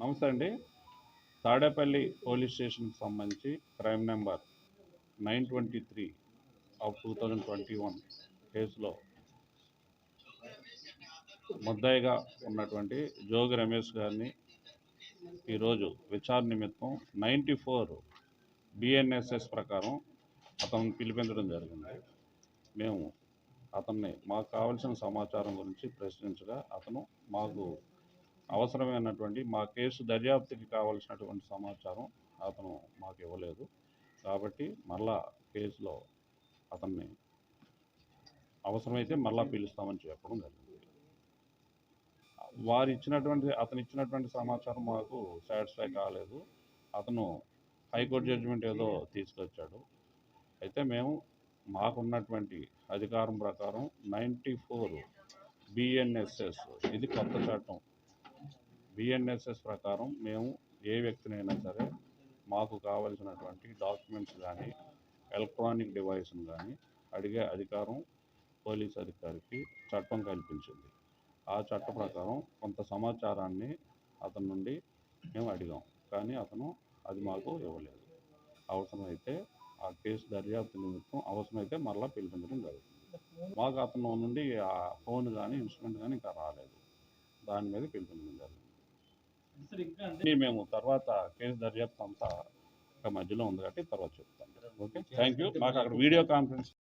నమస్తే అండి. తాడేపల్లి పోలీస్ స్టేషన్కి సంబంధించి క్రైమ్ నెంబర్ 923 ఆఫ్ 2021 కేసులో ముద్దాయిగా ఉన్నటువంటి జోగి రమేష్ గారిని ఈరోజు విచారణ నిమిత్తం 94 BNSS ప్రకారం అతను పిలిపించడం జరిగింది. మేము అతన్ని మాకు కావలసిన సమాచారం గురించి ప్రశ్నించగా అతను మాకు అవసరమైనటువంటి మా కేసు దర్యాప్తుకి కావాల్సినటువంటి సమాచారం అతను మాకు ఇవ్వలేదు. కాబట్టి మళ్ళా కేసులో అతన్ని అవసరమైతే మళ్ళా పిలుస్తామని చెప్పడం జరిగింది. అతను ఇచ్చినటువంటి సమాచారం మాకు సాటిస్ఫై కాలేదు. అతను హైకోర్టు జడ్జిమెంట్ ఏదో తీసుకొచ్చాడు. అయితే మేము మాకున్నటువంటి అధికారం ప్రకారం 94 BNSS ఇది కొత్త చట్టం. BNSS ప్రకారం మేము ఏ వ్యక్తినైనా సరే మాకు కావలసినటువంటి డాక్యుమెంట్స్ కానీ ఎలక్ట్రానిక్ డివైస్ని కానీ అడిగే అధికారం పోలీస్ అధికారికి చట్టం కల్పించింది. ఆ చట్ట ప్రకారం కొంత సమాచారాన్ని అతని నుండి మేము అడిగాం, కానీ అతను అది మాకు ఇవ్వలేదు. అవసరమైతే ఆ కేసు దర్యాప్తు నిమిత్తం అవసరమైతే మరలా పిలిపించడం జరుగుతుంది. మాకు అతను నుండి ఆ ఫోన్ కానీ ఇన్స్ట్రుమెంట్ కానీ ఇంకా రాలేదు. దాని మీద పిలిపించడం జరిగింది. మేము తర్వాత కేసు దర్యాప్తు అంతా మధ్యలో ఉంది కాబట్టి తర్వాత చెప్తాం. Okay, thank you. మాకు అక్కడ వీడియో కాన్ఫరెన్స్